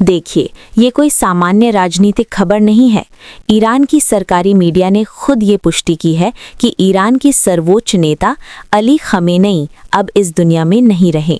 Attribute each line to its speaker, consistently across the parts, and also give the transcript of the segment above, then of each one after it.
Speaker 1: देखिए, ये कोई सामान्य राजनीतिक खबर नहीं है। ईरान की सरकारी मीडिया ने खुद ये पुष्टि की है कि ईरान की सर्वोच्च नेता अली खमेनेई अब इस दुनिया में नहीं रहे।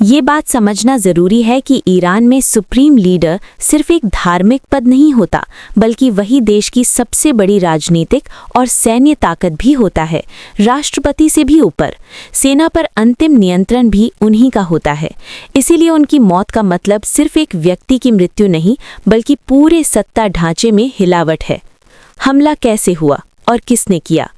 Speaker 1: ये बात समझना जरूरी है कि ईरान में सुप्रीम लीडर सिर्फ एक धार्मिक पद नहीं होता, बल्कि वही देश की सबसे बड़ी राजनीतिक और सैन्य ताकत भी होता है। राष्ट्रपति से भी ऊपर सेना पर अंतिम नियंत्रण भी उन्हीं का होता है। इसीलिए उनकी मौत का मतलब सिर्फ एक व्यक्ति की मृत्यु नहीं, बल्कि पूरे सत्ता ढांचे में हिलावट है। हमला कैसे हुआ और किसने किया?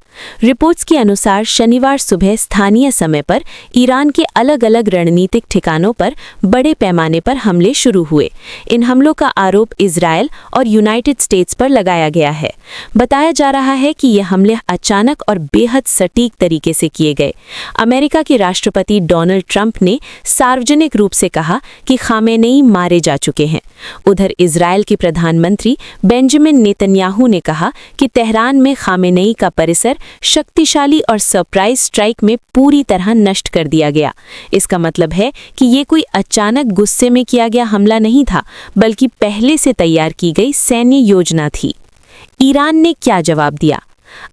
Speaker 1: रिपोर्ट्स के अनुसार शनिवार सुबह स्थानीय समय पर ईरान के अलग अलग रणनीतिक ठिकानों पर बड़े पैमाने पर हमले शुरू हुए। इन हमलों का आरोप इजरायल और यूनाइटेड स्टेट्स पर लगाया गया है। बताया जा रहा है कि ये हमले अचानक और बेहद सटीक तरीके से किए गए। अमेरिका के राष्ट्रपति डोनाल्ड ट्रंप ने सार्वजनिक रूप से कहा कि खामेनेई मारे जा चुके हैं। उधर इजरायल के प्रधानमंत्री बेंजामिन नेतन्याहू ने कहा कि तेहरान में खामेनेई का परिसर शक्तिशाली और सरप्राइज स्ट्राइक में पूरी तरह नष्ट कर दिया गया। इसका मतलब है कि ये कोई अचानक गुस्से में किया गया हमला नहीं था, बल्कि पहले से तैयार की गई सैन्य योजना थी। ईरान ने क्या जवाब दिया?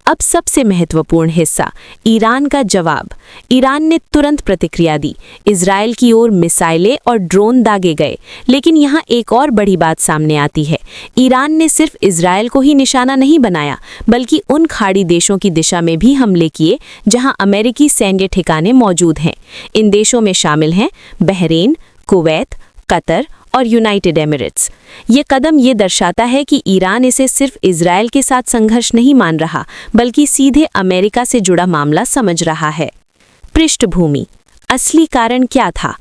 Speaker 1: अब सबसे महत्वपूर्ण हिस्सा, ईरान का जवाब। ईरान ने तुरंत प्रतिक्रिया दी। इजरायल की ओर मिसाइलें और ड्रोन दागे गए। लेकिन यहाँ एक और बड़ी बात सामने आती है। ईरान ने सिर्फ इजरायल को ही निशाना नहीं बनाया, बल्कि उन खाड़ी देशों की दिशा में भी हमले किए जहाँ अमेरिकी सैन्य ठिकाने मौजूद हैं। इन देशों में शामिल हैं बहरीन, कुवैत, कतर और यूनाइटेड एमिरेट्स। ये कदम ये दर्शाता है कि ईरान इसे सिर्फ इजरायल के साथ संघर्ष नहीं मान रहा, बल्कि सीधे अमेरिका से जुड़ा मामला समझ रहा है। पृष्ठभूमि, असली कारण क्या था?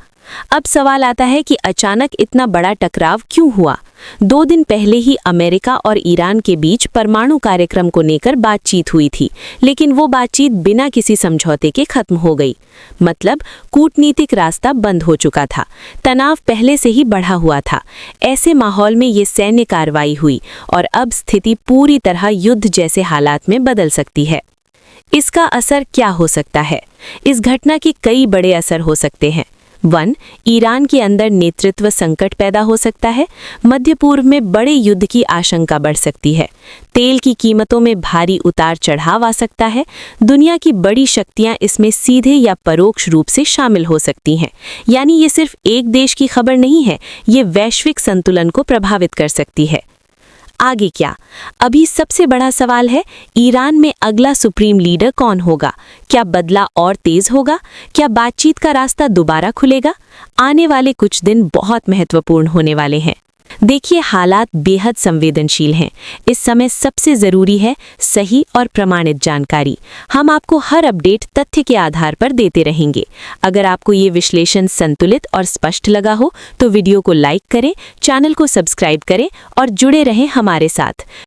Speaker 1: अब सवाल आता है कि अचानक इतना बड़ा टकराव क्यों हुआ? 2 दिन पहले ही अमेरिका और ईरान के बीच परमाणु कार्यक्रम को लेकर बातचीत हुई थी, लेकिन वो बातचीत बिना किसी समझौते के खत्म हो गई। मतलब कूटनीतिक रास्ता बंद हो चुका था। तनाव पहले से ही बढ़ा हुआ था। ऐसे माहौल में ये सैन्य कार्रवाई हुई और अब स्थिति पूरी तरह युद्ध जैसे हालात में बदल सकती है। इसका असर क्या हो सकता है? इस घटना के कई बड़े असर हो सकते हैं। 1. ईरान के अंदर नेतृत्व संकट पैदा हो सकता है। मध्य पूर्व में बड़े युद्ध की आशंका बढ़ सकती है। तेल की कीमतों में भारी उतार चढ़ाव आ सकता है। दुनिया की बड़ी शक्तियां इसमें सीधे या परोक्ष रूप से शामिल हो सकती हैं। यानी ये सिर्फ एक देश की खबर नहीं है, ये वैश्विक संतुलन को प्रभावित कर सकती है। आगे क्या? अभी सबसे बड़ा सवाल है, ईरान में अगला सुप्रीम लीडर कौन होगा? क्या बदला और तेज होगा? क्या बातचीत का रास्ता दोबारा खुलेगा? आने वाले कुछ दिन बहुत महत्वपूर्ण होने वाले हैं। देखिए, हालात बेहद संवेदनशील हैं। इस समय सबसे जरूरी है सही और प्रमाणित जानकारी। हम आपको हर अपडेट तथ्य के आधार पर देते रहेंगे। अगर आपको ये विश्लेषण संतुलित और स्पष्ट लगा हो तो वीडियो को लाइक करें, चैनल को सब्सक्राइब करें और जुड़े रहें हमारे साथ।